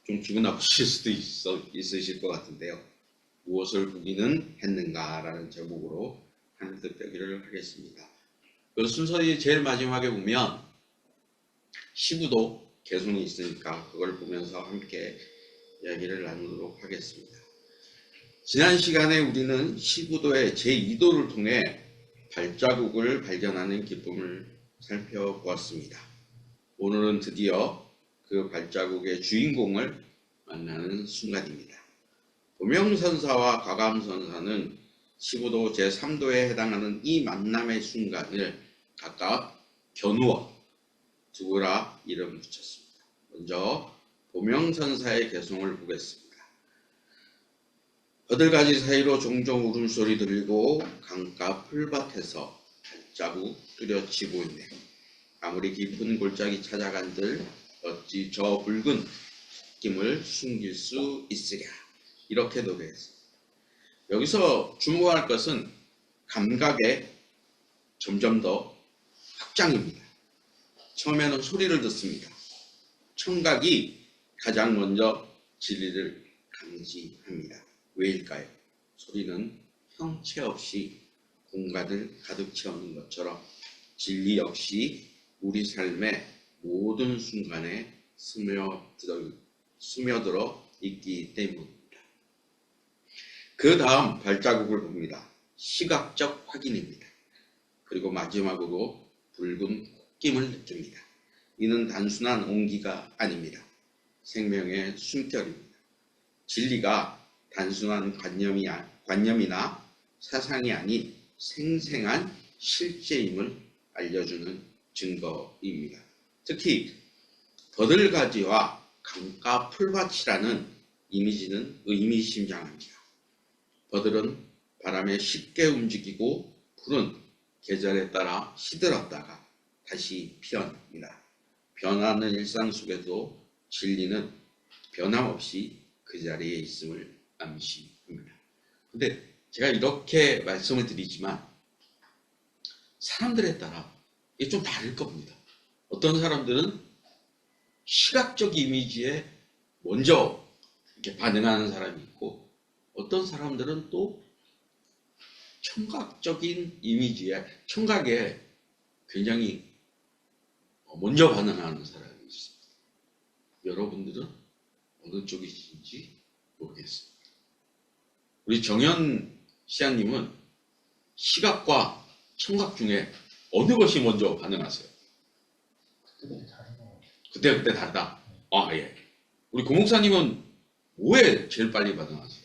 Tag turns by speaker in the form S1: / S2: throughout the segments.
S1: 좀 기분 나쁘실 수도 있으실 것 같은데요. 무엇을 보기는 했는가라는 제목으로 하늘뜻 펴기를 하겠습니다. 그 순서의 제일 마지막에 보면 시부도 개송이 있으니까 그걸 보면서 함께 이야기를 나누도록 하겠습니다. 지난 시간에 우리는 시부도의 제2도를 통해 발자국을 발견하는 기쁨을 살펴보았습니다. 오늘은 드디어 그 발자국의 주인공을 만나는 순간입니다. 보명선사와 과감선사는 시부도 제3도에 해당하는 이 만남의 순간을 각각 견우어 두구라 이름 붙였습니다. 먼저 보명선사의 개송을 보겠습니다. 버들가지 사이로 종종 울음소리 들리고 강가 풀밭에서 발자국 뚜렷치고 있네. 아무리 깊은 골짜기 찾아간들 어찌 저 붉은 느낌을 숨길 수 있으랴. 이렇게 노래했습니다. 여기서 주목할 것은 감각의 점점 더 확장입니다. 처음에는 소리를 듣습니다. 청각이 가장 먼저 진리를 감지합니다. 왜일까요? 소리는 형체 없이 공간을 가득 채우는 것처럼 진리 역시 우리 삶의 모든 순간에 스며들어 있기 때문입니다. 그 다음 발자국을 봅니다. 시각적 확인입니다. 그리고 마지막으로 붉은 콧김을 느낍니다. 이는 단순한 온기가 아닙니다. 생명의 숨결입니다. 진리가 단순한 관념이나 사상이 아닌 생생한 실제임을 알려주는 증거입니다. 특히 버들가지와 강가 풀밭이라는 이미지는 의미심장합니다. 버들은 바람에 쉽게 움직이고 풀은 계절에 따라 시들었다가 다시 피어납니다. 변하는 일상 속에도 진리는 변함없이 그 자리에 있음을 암시합니다. 근데 제가 이렇게 말씀을 드리지만 사람들에 따라 이게 좀 다를 겁니다. 어떤 사람들은 시각적 이미지에 먼저 이렇게 반응하는 사람이 있고 어떤 사람들은 또 청각적인 이미지에 청각에 굉장히 먼저 반응하는 사람이 있습니다. 여러분들은 어느 쪽이신지 모르겠습니다. 우리 정현 시아님은 시각과 청각 중에 어느 것이 먼저 반응하세요? 그때 다르다. 아, 예. 우리 고목사님은 뭐에 제일 빨리 반응하세요?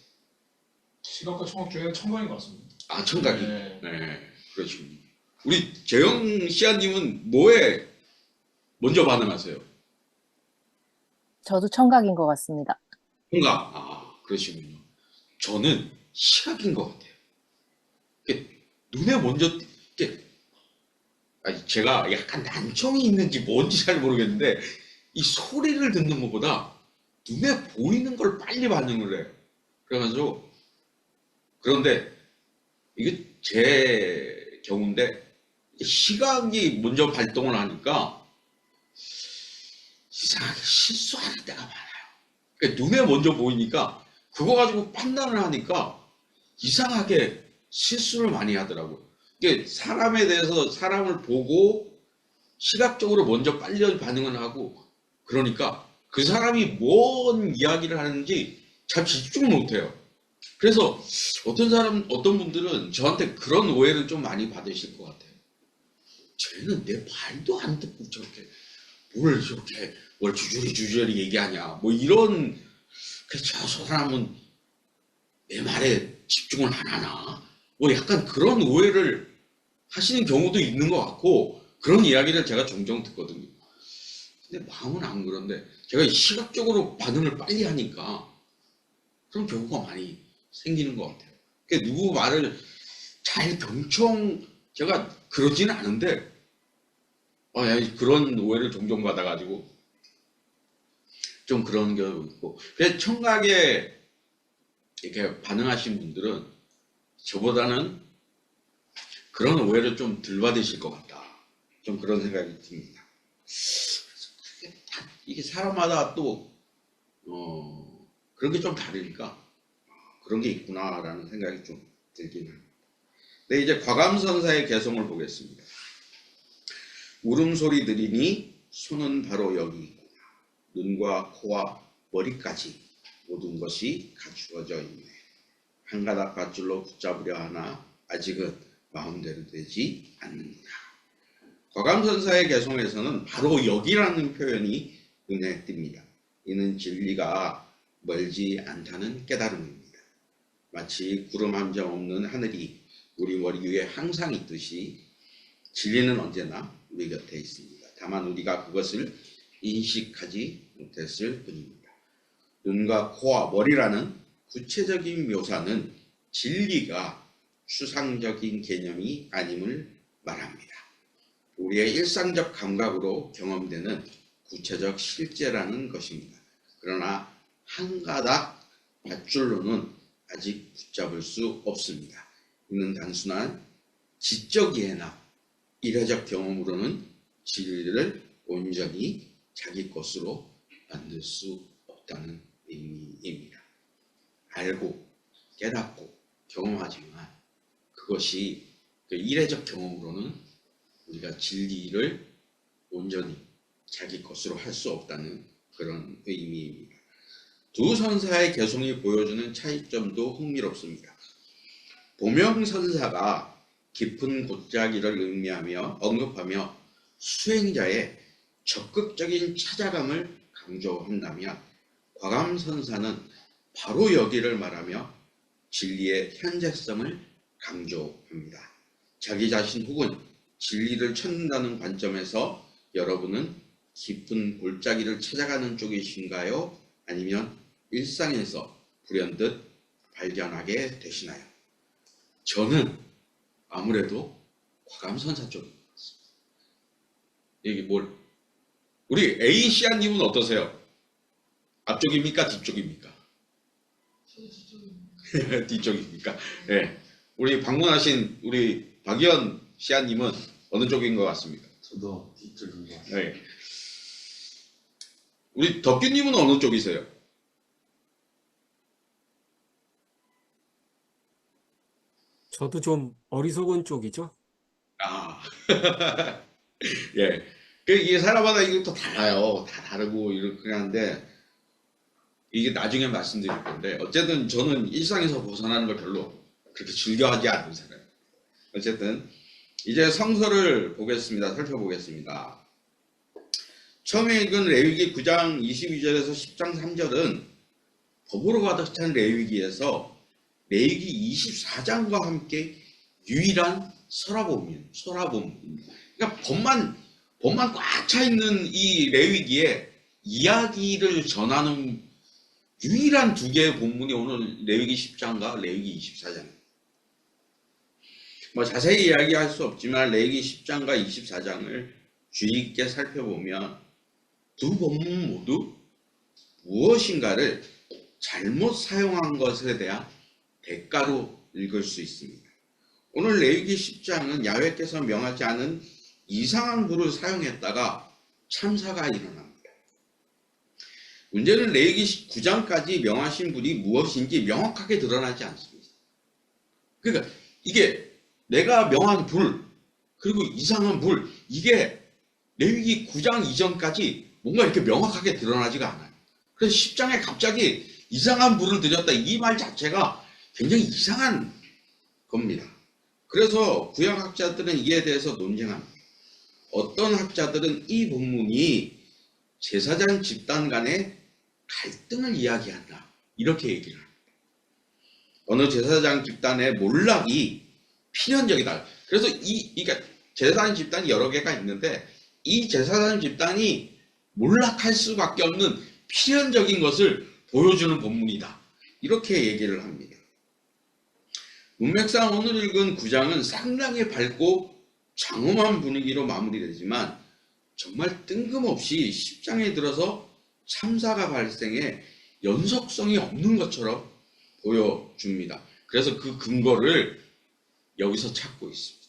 S2: 시각과 청각 중에 청각인 것 같습니다.
S1: 아, 청각이? 네. 그렇군요. 우리 재영 시아님은 뭐에 먼저 반응하세요?
S3: 저도 청각인 것 같습니다.
S1: 청각. 아, 그러시군요. 저는 시각인 것 같아요. 눈에 먼저 제가 약간 난청이 있는지 뭔지 잘 모르겠는데 이 소리를 듣는 것보다 눈에 보이는 걸 빨리 반응을 해요. 그래가지고 그런데 이게 제 경우인데 시각이 먼저 발동을 하니까 이상하게 실수하는 때가 많아요. 그러니까 눈에 먼저 보이니까 그거 가지고 판단을 하니까 이상하게 실수를 많이 하더라고요. 이게 사람에 대해서 사람을 보고 시각적으로 먼저 빨리 반응을 하고 그러니까 그 사람이 뭔 이야기를 하는지 잘 집중을 못해요. 그래서 어떤 분들은 저한테 그런 오해를 좀 많이 받으실 것 같아요. 쟤는 내 말도 안 듣고 저렇게 뭘 주저리 얘기하냐 뭐 이런. 그래서 저 사람은 내 말에 집중을 안 하나 뭐 약간 그런 오해를 하시는 경우도 있는 것 같고 그런 이야기를 제가 종종 듣거든요. 근데 마음은 안 그런데 제가 시각적으로 반응을 빨리 하니까 그런 경우가 많이 생기는 것 같아요. 그러니까 누구 말을 잘 제가 그러지는 않은데 그런 오해를 종종 받아가지고 좀 그런 경우 있고. 그래서 청각에 이렇게 반응하신 분들은 저보다는 그런 오해를 좀 덜 받으실 것 같다. 좀 그런 생각이 듭니다. 이게 사람마다 또 그런 게 좀 다르니까 그런 게 있구나라는 생각이 좀 들긴 합니다. 네, 이제 과감선사의 개성을 보겠습니다. 울음소리 들으니 손은 바로 여기 있구나. 눈과 코와 머리까지 모든 것이 갖추어져 있네. 한 가닥 밧줄로 붙잡으려 하나 아직은 마음대로 되지 않는다. 과감선사의 개성에서는 바로 여기라는 표현이 눈에 띕니다. 이는 진리가 멀지 않다는 깨달음입니다. 마치 구름 한 점 없는 하늘이 우리 머리 위에 항상 있듯이 진리는 언제나 우리 곁에 있습니다. 다만 우리가 그것을 인식하지 못했을 뿐입니다. 눈과 코와 머리라는 구체적인 묘사는 진리가 추상적인 개념이 아님을 말합니다. 우리의 일상적 감각으로 경험되는 구체적 실제라는 것입니다. 그러나 한 가닥 밧줄로는 아직 붙잡을 수 없습니다. 이는 단순한 지적 이해나 이례적 경험으로는 진리를 온전히 자기 것으로 만들 수 없다는 의미입니다. 알고 깨닫고 경험하지만 그것이 그 이례적 경험으로는 우리가 진리를 온전히 자기 것으로 할 수 없다는 그런 의미입니다. 두 선사의 개성이 보여주는 차이점도 흥미롭습니다. 보명선사가 깊은 골짜기를 의미하며 언급하며 수행자의 적극적인 찾아감을 강조한다면 과감선사는 바로 여기를 말하며 진리의 현재성을 강조합니다. 자기 자신 혹은 진리를 찾는다는 관점에서 여러분은 깊은 골짜기를 찾아가는 쪽이신가요? 아니면 일상에서 불현듯 발견하게 되시나요? 저는 아무래도 과감선사 쪽인 것 같습니다. 이게 우리 A 씨아님은 어떠세요? 앞쪽입니까? 뒤쪽입니까? 뒤쪽입니까? 네. 우리 방문하신 우리 박연 씨아님은 어느 쪽인 것 같습니까?
S3: 저도 뒤쪽인 것 같습니다.
S1: 네. 우리 덕규님은 어느 쪽이세요?
S4: 저도 좀 어리석은 쪽이죠.
S1: 아, 예. 이게 사람마다 이게 또 달라요. 다 다르고 이렇게 하는데 이게 나중에 말씀드릴 건데 어쨌든 저는 일상에서 벗어나는 걸 별로 그렇게 즐겨하지 않는 사람. 어쨌든 이제 성서를 보겠습니다. 살펴보겠습니다. 처음에 읽은 레위기 9장 22절에서 10장 3절은 법으로 가득 찬 레위기에서 레위기 24장과 함께 유일한 서라본입니다. 그러니까 법만 꽉 차 있는 이 레위기에 이야기를 전하는 유일한 두 개의 본문이 오늘 레위기 10장과 레위기 24장입니다. 자세히 이야기할 수 없지만 레위기 10장과 24장을 주의 깊게 살펴보면 두 본문 모두 무엇인가를 잘못 사용한 것에 대한 대가로 읽을 수 있습니다. 오늘 레위기 10장은 야훼께서 명하지 않은 이상한 불을 사용했다가 참사가 일어납니다. 문제는 레위기 9장까지 명하신 불이 무엇인지 명확하게 드러나지 않습니다. 그러니까 이게 내가 명한 불 그리고 이상한 불 이게 레위기 9장 이전까지 뭔가 이렇게 명확하게 드러나지가 않아요. 그래서 10장에 갑자기 이상한 불을 들였다 이 말 자체가 굉장히 이상한 겁니다. 그래서 구약학자들은 이에 대해서 논쟁합니다. 어떤 학자들은 이 본문이 제사장 집단 간의 갈등을 이야기한다 이렇게 얘기를 합니다. 어느 제사장 집단의 몰락이 필연적이다. 그래서 그러니까 제사장 집단이 여러 개가 있는데 이 제사장 집단이 몰락할 수밖에 없는 필연적인 것을 보여주는 본문이다. 이렇게 얘기를 합니다. 문맥상 오늘 읽은 9장은 상당히 밝고 장엄한 분위기로 마무리되지만 정말 뜬금없이 10장에 들어서 참사가 발생해 연속성이 없는 것처럼 보여줍니다. 그래서 그 근거를 여기서 찾고 있습니다.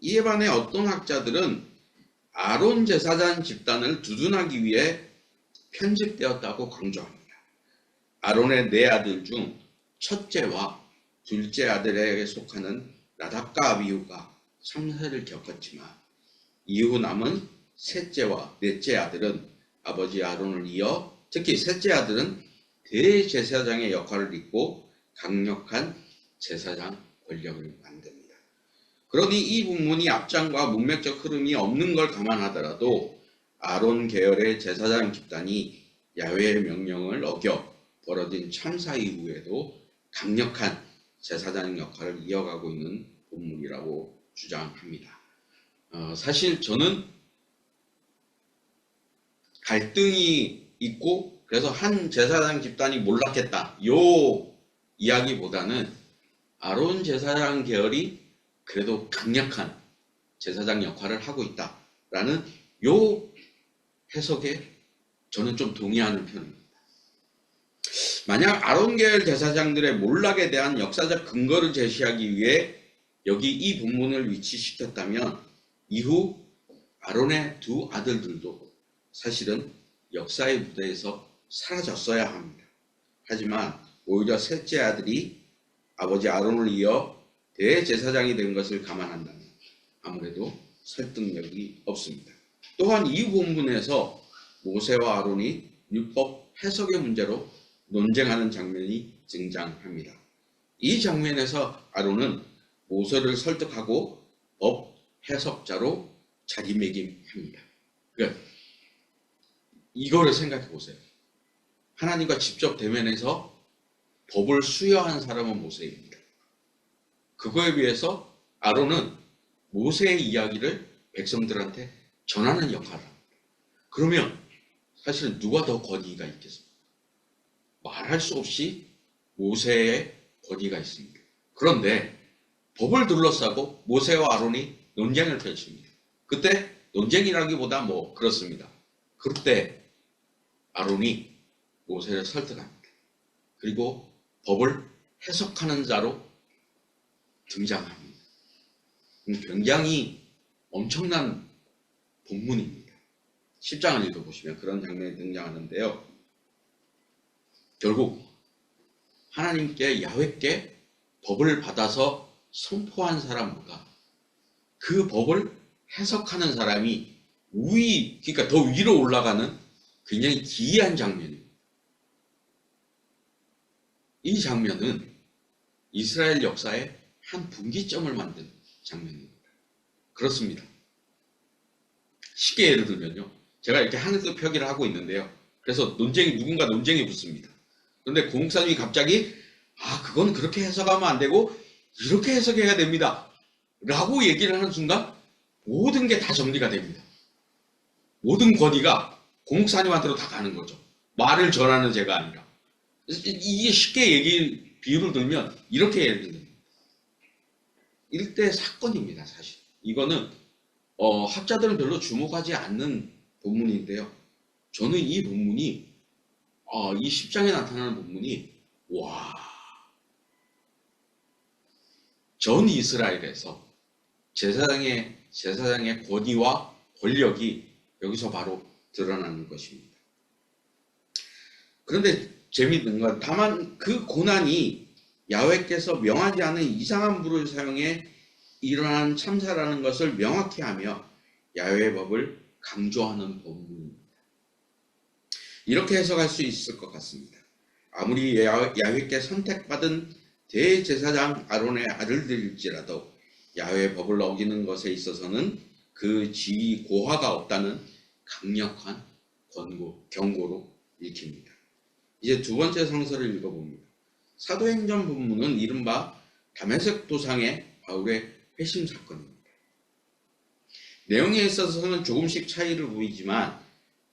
S1: 이에 반해 어떤 학자들은 아론 제사장 집단을 두둔하기 위해 편집되었다고 강조합니다. 아론의 네 아들 중 첫째와 둘째 아들에게 속하는 나답과 아비후가 참사를 겪었지만 이후 남은 셋째와 넷째 아들은 아버지 아론을 이어 특히 셋째 아들은 대제사장의 역할을 잇고 강력한 제사장 권력을 만듭니다. 그러니 이 부분이 앞장과 문맥적 흐름이 없는 걸 감안하더라도 아론 계열의 제사장 집단이 야훼의 명령을 어겨 벌어진 참사 이후에도 강력한 제사장 역할을 이어가고 있는 본문이라고 주장합니다. 사실 저는 갈등이 있고 그래서 한 제사장 집단이 몰락했다 요 이야기보다는 아론 제사장 계열이 그래도 강력한 제사장 역할을 하고 있다라는 요 해석에 저는 좀 동의하는 편입니다. 만약 아론 계열 제사장들의 몰락에 대한 역사적 근거를 제시하기 위해 여기 이 본문을 위치시켰다면 이후 아론의 두 아들들도 사실은 역사의 무대에서 사라졌어야 합니다. 하지만 오히려 셋째 아들이 아버지 아론을 이어 대제사장이 된 것을 감안한다면 아무래도 설득력이 없습니다. 또한 이 본문에서 모세와 아론이 율법 해석의 문제로 논쟁하는 장면이 등장합니다. 이 장면에서 아론은 모세를 설득하고 법 해석자로 자리매김합니다. 그러니까 이거를 생각해 보세요. 하나님과 직접 대면해서 법을 수여한 사람은 모세입니다. 그거에 비해서 아론은 모세의 이야기를 백성들한테 전하는 역할을 합니다. 그러면 사실 누가 더 권위가 있겠습니까? 말할 수 없이 모세의 권위가 있습니다. 그런데 법을 둘러싸고 모세와 아론이 논쟁을 펼칩니다. 그때 논쟁이라기보다 뭐 그렇습니다. 그때 아론이 모세를 설득합니다. 그리고 법을 해석하는 자로 등장합니다. 굉장히 엄청난 본문입니다. 10장을 읽어보시면 그런 장면이 등장하는데요. 결국 하나님께 야훼께 법을 받아서 선포한 사람보다 그 법을 해석하는 사람이 그러니까 더 위로 올라가는 굉장히 기이한 장면입니다. 이 장면은 이스라엘 역사의 한 분기점을 만든 장면입니다. 그렇습니다. 쉽게 예를 들면요. 제가 이렇게 하늘도 표기를 하고 있는데요. 그래서 누군가 논쟁이 붙습니다. 그런데 고목사님이 갑자기 그건 그렇게 해석하면 안 되고 이렇게 해석해야 됩니다. 라고 얘기를 하는 순간 모든 게 다 정리가 됩니다. 모든 권위가 고목사님한테로 다 가는 거죠. 말을 전하는 제가 아니라. 이게 쉽게 비유를 들면 이렇게 예를 듭니다. 일대 사건입니다. 사실 이거는 학자들은 별로 주목하지 않는 본문인데요. 저는 이 본문이 이 10장에 나타나는 본문이 전 이스라엘에서 제사장의 권위와 권력이 여기서 바로 드러나는 것입니다. 그런데 재미있는 건 다만 그 고난이 야훼께서 명하지 않은 이상한 불을 사용해 일어난 참사라는 것을 명확히 하며 야훼의 법을 강조하는 본문입니다. 이렇게 해석할 수 있을 것 같습니다. 아무리 야훼께 선택받은 대제사장 아론의 아들들일지라도 야훼의 법을 어기는 것에 있어서는 그 지위 고하가 없다는 강력한 경고로 읽힙니다. 이제 두 번째 성서를 읽어봅니다. 사도행전 본문은 이른바 다메섹 도상의 바울의 회심 사건입니다. 내용에 있어서는 조금씩 차이를 보이지만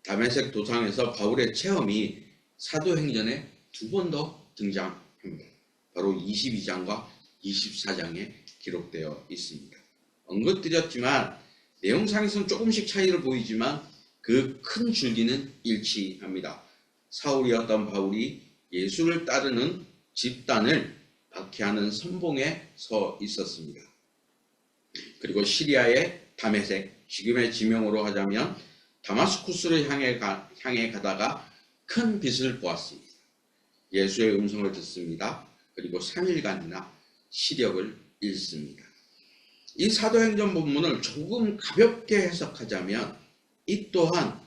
S1: 다메섹 도상에서 바울의 체험이 사도행전에 두 번 더 등장합니다. 바로 22장과 24장에 기록되어 있습니다. 언급드렸지만 내용상에서는 조금씩 차이를 보이지만 그 큰 줄기는 일치합니다. 사울이었던 바울이 예수를 따르는 집단을 박해하는 선봉에 서 있었습니다. 그리고 시리아의 다메섹, 지금의 지명으로 하자면 다마스쿠스를 향해 가다가 큰 빛을 보았습니다. 예수의 음성을 듣습니다. 그리고 3일간이나 시력을 잃습니다. 이 사도행전 본문을 조금 가볍게 해석하자면 이 또한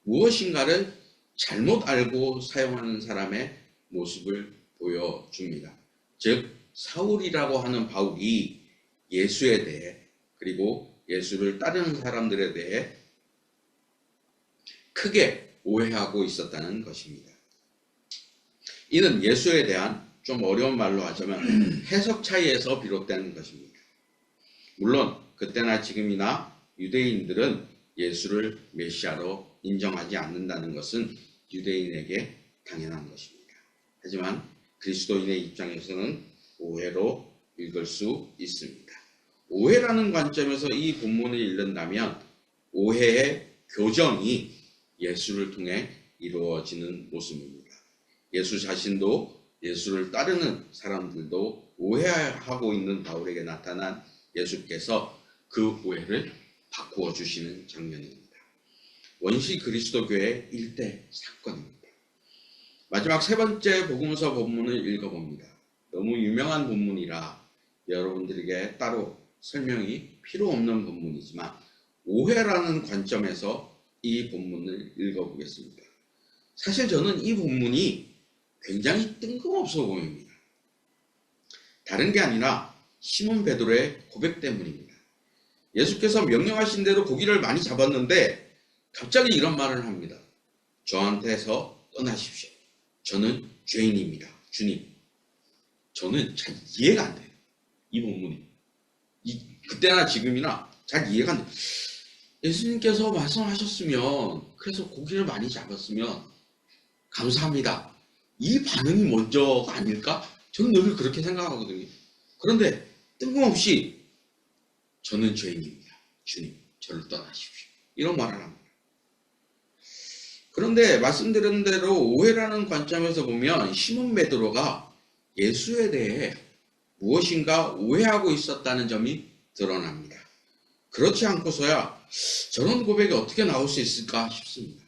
S1: 무엇인가를 잘못 알고 사용하는 사람의 모습을 보여줍니다. 즉 사울이라고 하는 바울이 예수에 대해 그리고 예수를 따르는 사람들에 대해 크게 오해하고 있었다는 것입니다. 이는 예수에 대한 좀 어려운 말로 하자면 해석 차이에서 비롯된 것입니다. 물론 그때나 지금이나 유대인들은 예수를 메시아로 인정하지 않는다는 것은 유대인에게 당연한 것입니다. 하지만 그리스도인의 입장에서는 오해로 읽을 수 있습니다. 오해라는 관점에서 이 본문을 읽는다면 오해의 교정이 예수를 통해 이루어지는 모습입니다. 예수 자신도 예수를 따르는 사람들도 오해하고 있는 바울에게 나타난 예수께서 그 오해를 바꾸어 주시는 장면입니다. 원시 그리스도교의 일대 사건입니다. 마지막 세 번째 복음서 본문을 읽어봅니다. 너무 유명한 본문이라 여러분들에게 따로 설명이 필요 없는 본문이지만 오해라는 관점에서 이 본문을 읽어보겠습니다. 사실 저는 이 본문이 굉장히 뜬금없어 보입니다. 다른 게 아니라 시몬 베드로의 고백 때문입니다. 예수께서 명령하신 대로 고기를 많이 잡았는데 갑자기 이런 말을 합니다. 저한테서 떠나십시오. 저는 죄인입니다. 주님. 저는 잘 이해가 안 돼요. 이 본문이. 그때나 지금이나 잘 이해가 안 돼요. 예수님께서 말씀하셨으면 그래서 고기를 많이 잡았으면 감사합니다. 이 반응이 먼저가 아닐까? 저는 늘 그렇게 생각하거든요. 그런데 뜬금없이 저는 죄인입니다. 주님, 저를 떠나십시오. 이런 말을 합니다. 그런데 말씀드린 대로 오해라는 관점에서 보면 시몬 베드로가 예수에 대해 무엇인가 오해하고 있었다는 점이 드러납니다. 그렇지 않고서야 저런 고백이 어떻게 나올 수 있을까 싶습니다.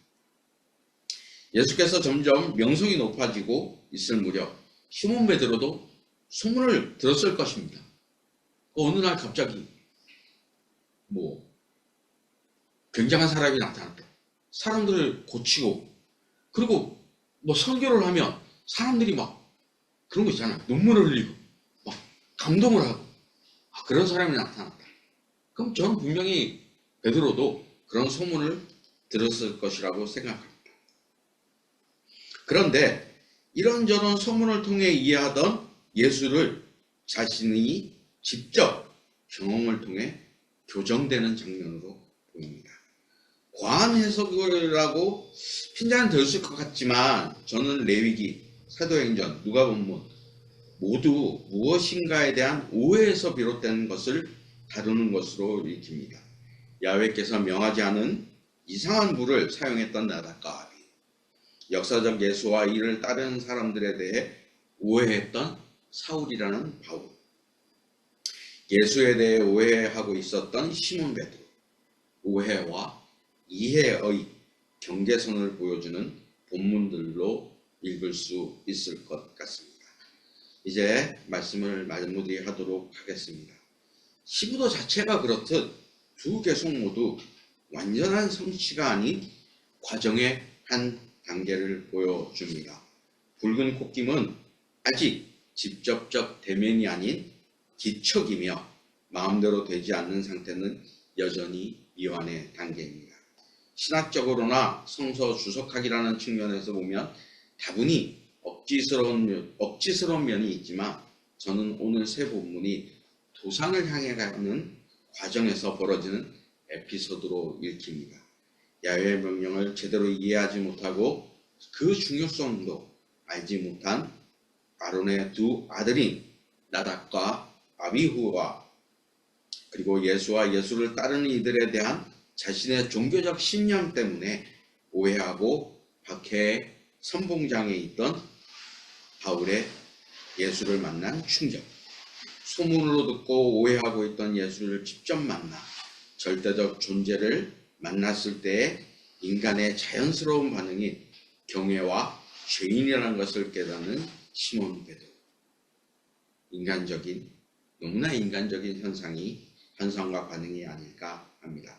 S1: 예수께서 점점 명성이 높아지고 있을 무렵 시몬 베드로도 소문을 들었을 것입니다. 어느 날 갑자기 굉장한 사람이 나타났다. 사람들을 고치고 그리고 설교를 하면 사람들이 막 그런 거 있잖아요. 눈물을 흘리고 막 감동을 하고 그런 사람이 나타났다. 그럼 저는 분명히 베드로도 그런 소문을 들었을 것이라고 생각합니다. 그런데 이런저런 소문을 통해 이해하던 예수를 자신이 직접 경험을 통해 교정되는 장면으로 보입니다. 과한 해석이라고 핀잔 들었을 것 같지만 저는 레위기, 사도행전, 누가복음 모두 무엇인가에 대한 오해에서 비롯된 것을 다루는 것으로 읽힙니다. 야훼께서 명하지 않은 이상한 물을 사용했던 나답과 아비, 역사적 예수와 이를 따르는 사람들에 대해 오해했던 사울이라는 바울, 예수에 대해 오해하고 있었던 시몬 베드로, 오해와 이해의 경계선을 보여주는 본문들로 읽을 수 있을 것 같습니다. 이제 말씀을 마무리하도록 하겠습니다. 시부도 자체가 그렇듯 두 계속 모두 완전한 성취가 아닌 과정의 한 단계를 보여줍니다. 붉은 콧김은 아직 직접적 대면이 아닌 기척이며 마음대로 되지 않는 상태는 여전히 미완의 단계입니다. 신학적으로나 성서 주석학이라는 측면에서 보면 다분히 억지스러운 면이 있지만 저는 오늘 세 본문이 도상을 향해 가는 과정에서 벌어지는 에피소드로 읽힙니다. 야훼의 명령을 제대로 이해하지 못하고 그 중요성도 알지 못한 아론의 두 아들인 나답과 아비후와 그리고 예수와 예수를 따르는 이들에 대한 자신의 종교적 신념 때문에 오해하고 박해의 선봉장에 있던 바울의 예수를 만난 충격, 소문으로 듣고 오해하고 있던 예수를 직접 만나 절대적 존재를 만났을 때의 인간의 자연스러운 반응인 경외와 죄인이라는 것을 깨닫는 시몬 베드로. 너무나 인간적인 현상과 반응이 아닐까 합니다.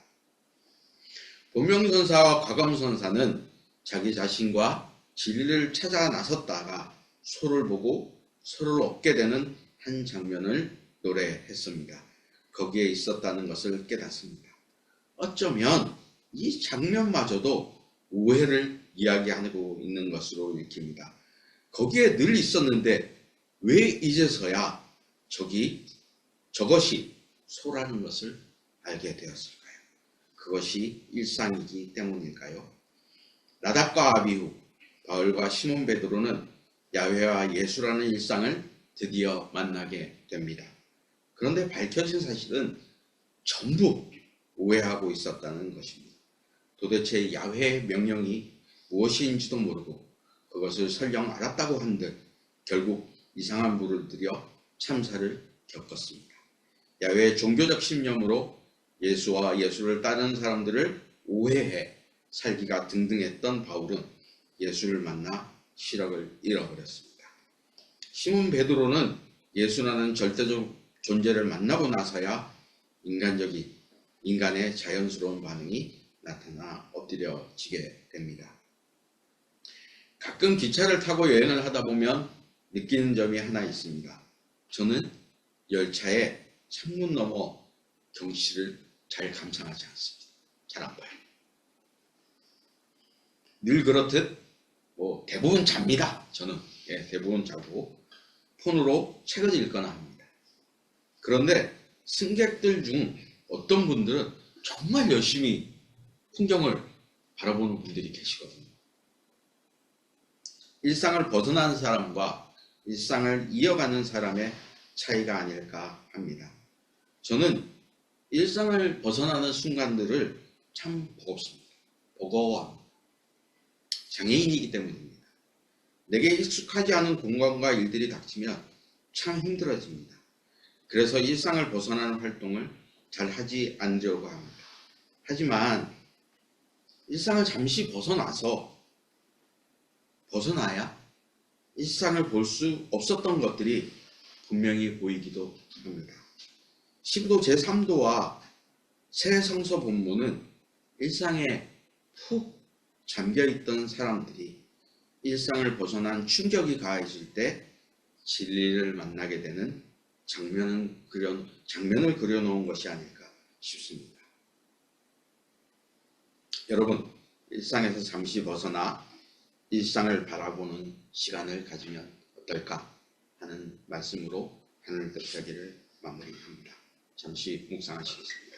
S1: 본명선사와 과감선사는 자기 자신과 진리를 찾아 나섰다가 소를 보고 소를 얻게 되는 한 장면을 노래했습니다. 거기에 있었다는 것을 깨닫습니다. 어쩌면 이 장면마저도 오해를 이야기하고 있는 것으로 읽힙니다. 거기에 늘 있었는데 왜 이제서야 저것이 소라는 것을 알게 되었을까요? 그것이 일상이기 때문일까요? 나답과 아비후, 바울과 시몬 베드로는 야훼와 예수라는 일상을 드디어 만나게 됩니다. 그런데 밝혀진 사실은 전부 오해하고 있었다는 것입니다. 도대체 야훼의 명령이 무엇인지도 모르고 그것을 설령 알았다고 한들 결국 이상한 불을 들여 참사를 겪었습니다. 야훼의 종교적 신념으로 예수와 예수를 따르는 사람들을 오해해 살기가 등등했던 바울은 예수를 만나 시력을 잃어버렸습니다. 시몬 베드로는 예수라는 절대적 존재를 만나고 나서야 인간의 자연스러운 반응이 나타나 엎드려지게 됩니다. 가끔 기차를 타고 여행을 하다 보면 느끼는 점이 하나 있습니다. 저는 열차의 창문 너머 경치를 잘 감상하지 않습니다. 잘 안 봐요. 늘 그렇듯 대부분 잡니다. 저는 대부분 자고 폰으로 책을 읽거나 합니다. 그런데 승객들 중 어떤 분들은 정말 열심히 풍경을 바라보는 분들이 계시거든요. 일상을 벗어나는 사람과 일상을 이어가는 사람의 차이가 아닐까 합니다. 저는 일상을 벗어나는 순간들을 참 버거워합니다. 장애인이기 때문입니다. 내게 익숙하지 않은 공간과 일들이 닥치면 참 힘들어집니다. 그래서 일상을 벗어나는 활동을 잘 하지 않으려고 합니다. 하지만 일상을 잠시 벗어나야 일상을 볼 수 없었던 것들이 분명히 보이기도 합니다. 10도 제3도와 새 성서 본문은 일상에 푹 잠겨있던 사람들이 일상을 벗어난 충격이 가해질 때 진리를 만나게 되는 장면을 그려놓은 것이 아닐까 싶습니다. 여러분, 일상에서 잠시 벗어나 일상을 바라보는 시간을 가지면 어떨까 하는 말씀으로 하늘 득자기를 마무리합니다. 잠시 묵상하시겠습니다.